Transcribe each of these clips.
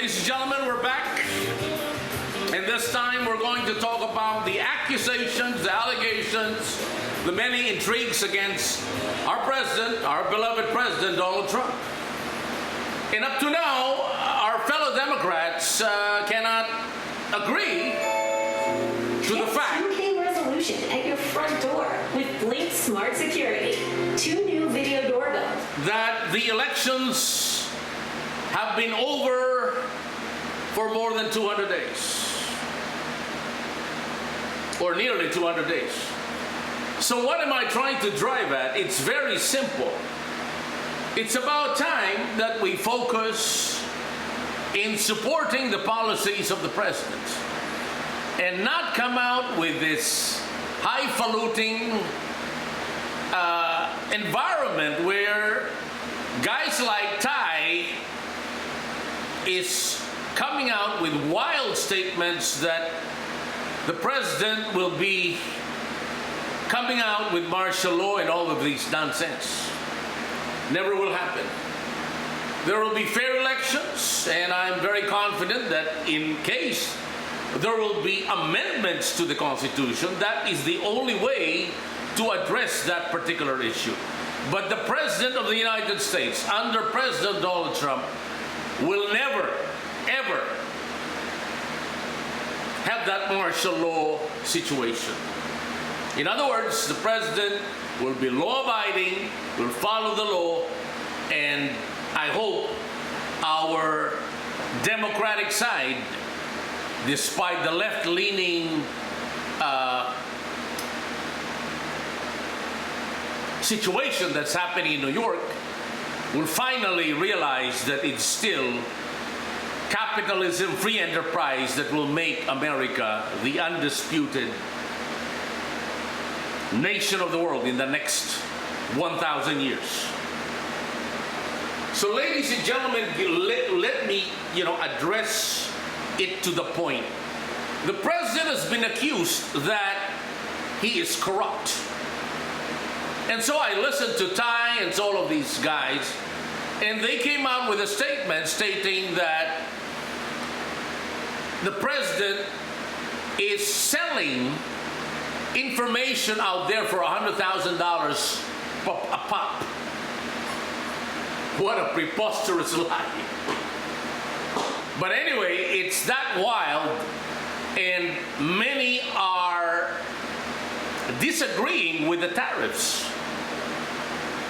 Ladies and gentlemen, we're back. And this time we're going to talk about the accusations, the allegations, the many intrigues against our president, our beloved President Donald Trump. And up to now, our fellow Democrats cannot agree to the fact. 2K resolution at your front door with Blink Smart Security. 2 new video doorbells. That the elections have been over for more than 200 days. Or nearly 200 days. So what am I trying to drive at? It's very simple. It's about time that we focus in supporting the policies of the president and not come out with this highfalutin environment where guys like Ty is coming out with wild statements that the president will be coming out with martial law and all of these nonsense. Never will happen. There will be fair elections, and I'm very confident that in case there will be amendments to the Constitution, that is the only way to address that particular issue. But the President of the United States, under President Donald Trump, will never, ever have that martial law situation. In other words, the president will be law-abiding, will follow the law, and I hope our Democratic side, despite the left-leaning situation that's happening in New York, will finally realize that it's still capitalism, free enterprise that will make America the undisputed nation of the world in the next 1,000 years. So, ladies and gentlemen, let me, address it to the point. The president has been accused that he is corrupt. And so I listened to Ty and all of these guys, and they came out with a statement stating that the president is selling information out there for $100,000 a pop. What a preposterous lie. But anyway, it's that wild, and many are disagreeing with the tariffs.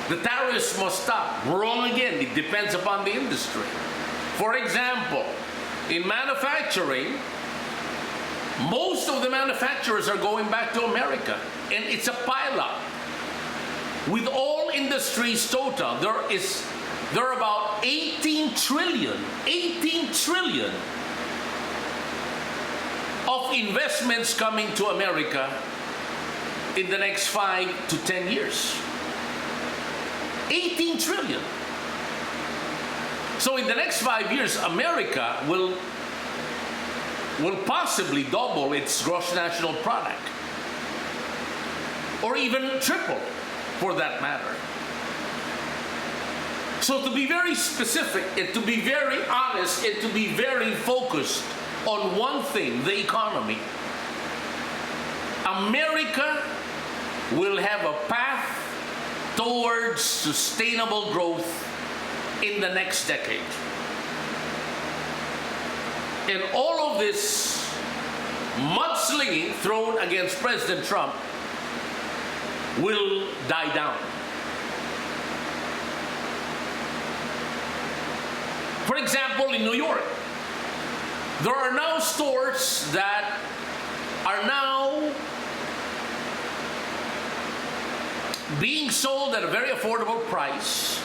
The tariffs must stop. Wrong again. It depends upon the industry. For example, in manufacturing, most of the manufacturers are going back to America, and it's a pileup. With all industries total, there are about 18 trillion of investments coming to America in the next 5 to 10 years. 18 trillion. So in the next 5 years, America will possibly double its gross national product, or even triple for that matter. So to be very specific, and to be very honest, and to be very focused on one thing, the economy, America will have a path towards sustainable growth in the next decade. And all of this mudslinging thrown against President Trump will die down. For example, in New York, there are now stores that are now being sold at a very affordable price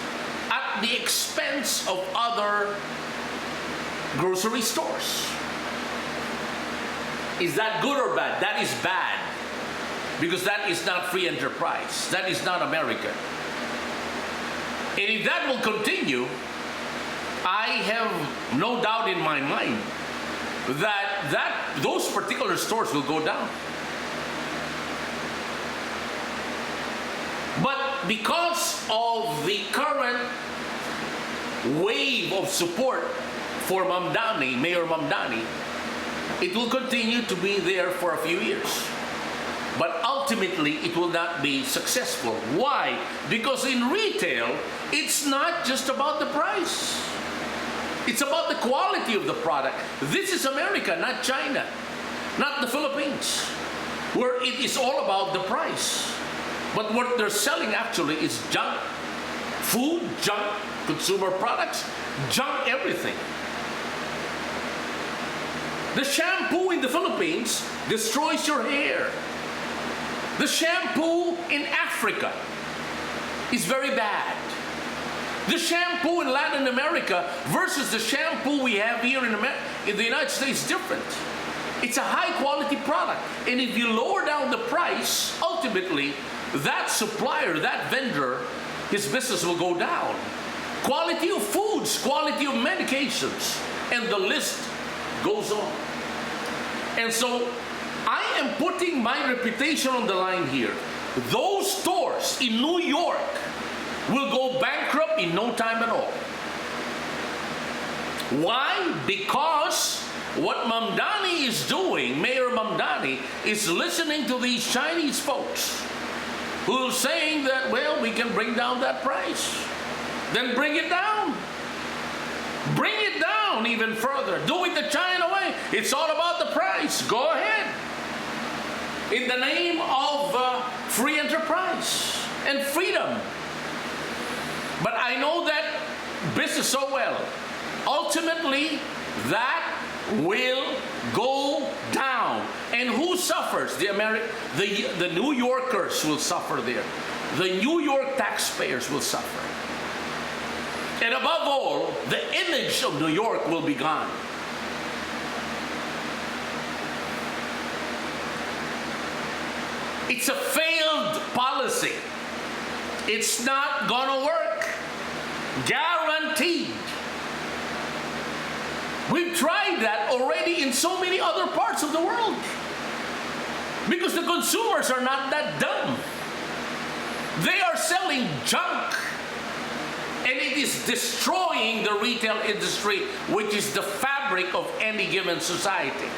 at the expense of other grocery stores. Is that good or bad? That is bad, because that is not free enterprise. That is not America. And if that will continue, I have no doubt in my mind that those particular stores will go down. But because of the current wave of support for MAMDANI, Mayor MAMDANI, it will continue to be there for a few years. But ultimately, it will not be successful. Why? Because in retail, it's not just about the price. It's about the quality of the product. This is America, not China, not the Philippines, where it is all about the price. But what they're selling actually is junk. Food, junk, consumer products, junk everything. The shampoo in the Philippines destroys your hair. The shampoo in Africa is very bad. The shampoo in Latin America versus the shampoo we have here in the United States is different. It's a high quality product. And if you lower down the price, ultimately, that supplier, that vendor, his business will go down. Quality of foods, quality of medications, and the list goes on. And so I am putting my reputation on the line here. Those stores in New York will go bankrupt in no time at all. Why? Because what MAMDANI is doing, Mayor MAMDANI, is listening to these Chinese folks who are saying that, well, we can bring down that price. Then bring it down. Bring it down even further. Do it the China way. It's all about the price. Go ahead. In the name of free enterprise and freedom. But I know that business so well. Ultimately, that will go down. And who suffers? The New Yorkers will suffer there. The New York taxpayers will suffer. And above all, the image of New York will be gone. It's a failed policy. It's not gonna work. Guaranteed. We've tried that already in so many other parts of the world. Because the consumers are not that dumb. They are selling junk. And it is destroying the retail industry, which is the fabric of any given society.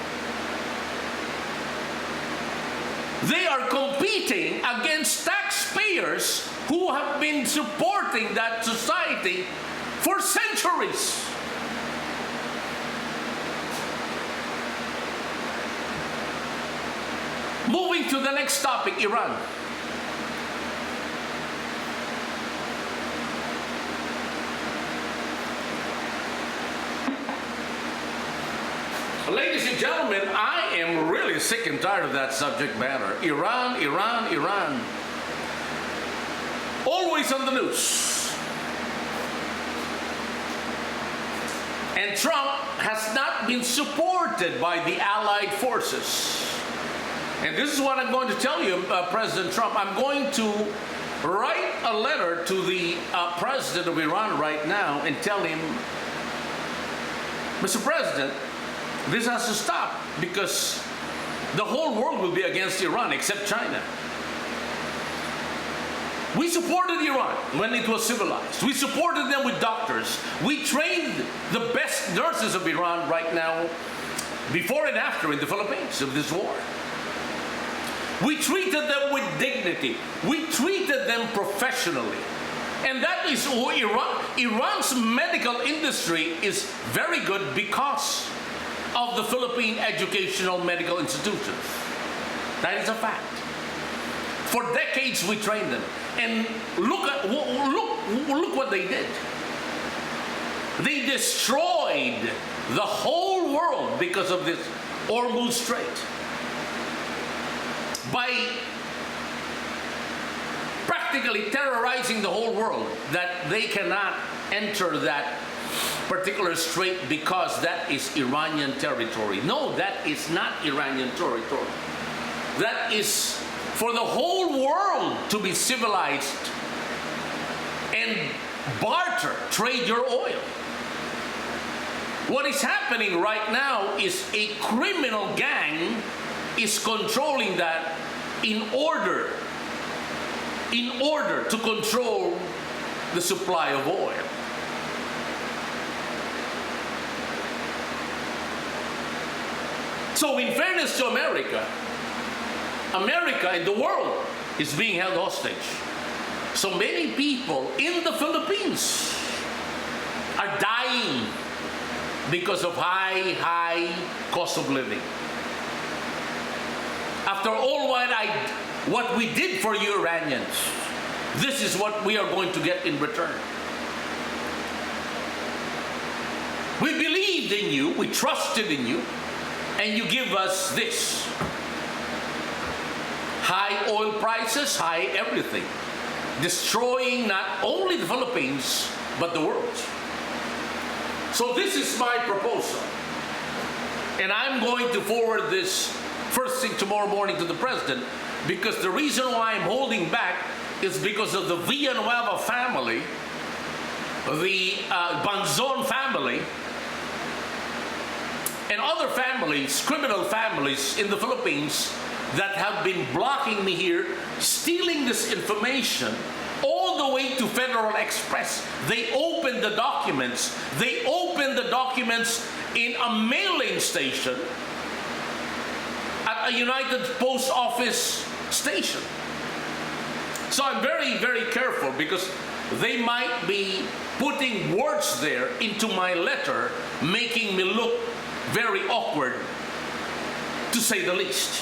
They are competing against taxpayers who have been supporting that society for centuries. Moving to the next topic, Iran. Ladies and gentlemen, I am really sick and tired of that subject matter. Iran, Iran, Iran. Always on the news. And Trump has not been supported by the allied forces. And this is what I'm going to tell you, President Trump. I'm going to write a letter to the president of Iran right now and tell him, Mr. President, this has to stop because the whole world will be against Iran except China. We supported Iran when it was civilized. We supported them with doctors. We trained the best nurses of Iran right now, before and after in the Philippines of this war. We treated them with dignity. We treated them professionally. And that is who Iran's medical industry is very good because of the Philippine educational medical institutions. That is a fact. For decades we trained them. And look what they did. They destroyed the whole world because of this Hormuz Strait. By practically terrorizing the whole world that they cannot enter that particular strait because that is Iranian territory. No, that is not Iranian territory. That is for the whole world to be civilized and barter, trade your oil. What is happening right now is a criminal gang is controlling that in order to control the supply of oil. So in fairness to America, America and the world is being held hostage. So many people in the Philippines are dying because of high cost of living. After all what we did for you Iranians, this is what we are going to get in return. We believed in you, we trusted in you, and you give us this. High oil prices, high everything, destroying not only the Philippines, but the world. So this is my proposal. And I'm going to forward this first thing tomorrow morning to the President, because the reason why I'm holding back is because of the Villanueva family, the Banzon family, and other families, criminal families in the Philippines that have been blocking me here, stealing this information all the way to Federal Express. They opened the documents. They opened the documents in a mailing station at a United Post Office station. So I'm very, very careful, because they might be putting words there into my letter, making me look very awkward, to say the least.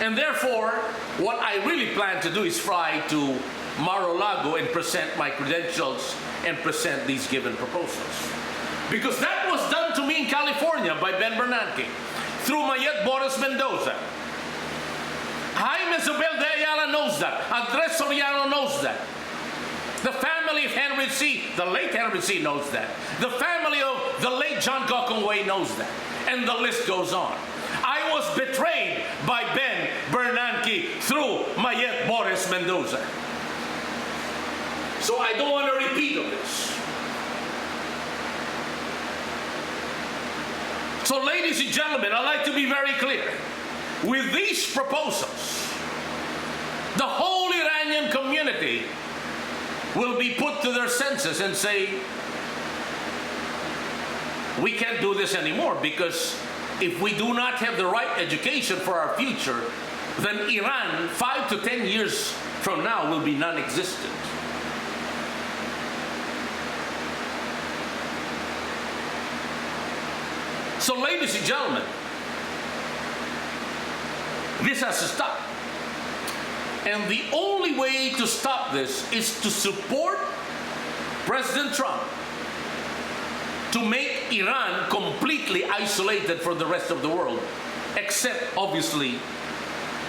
And therefore, what I really plan to do is fly to Mar-a-Lago and present my credentials and present these given proposals. Because that was done to me in California by Ben Bernanke, through Mayet Boris Mendoza. Jaime Zubel de Ayala knows that. Andres Soriano knows that. The family of Henry C., the late Henry C. knows that. The family of the late John Gokongwei knows that. And the list goes on. I was betrayed by Ben Bernanke through Mayet Boris Mendoza. So I don't want to repeat of this. So ladies and gentlemen, I'd like to be very clear. With these proposals, the whole Iranian community will be put to their senses and say, we can't do this anymore, because if we do not have the right education for our future, then Iran, 5 to 10 years from now, will be non-existent. So ladies and gentlemen, this has to stop. And the only way to stop this is to support President Trump to make Iran completely isolated from the rest of the world, except obviously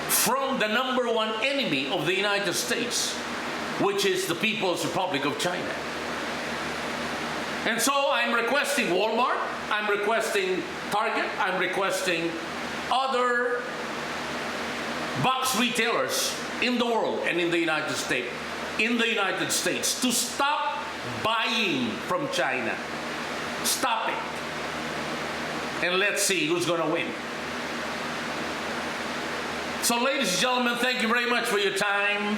from the #1 enemy of the United States, which is the People's Republic of China. And so I'm requesting Walmart, I'm requesting Target, I'm requesting other box retailers in the world and in the United States to stop buying from China. Stop it. And let's see who's going to win. So ladies and gentlemen, thank you very much for your time.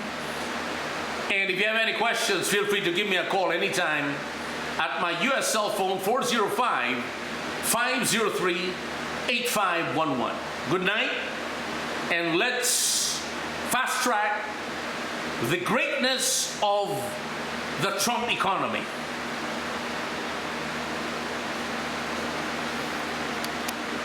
And if you have any questions, feel free to give me a call anytime at my US cell phone, 405-503-8511. Good night, and let's fast track the greatness of the Trump economy.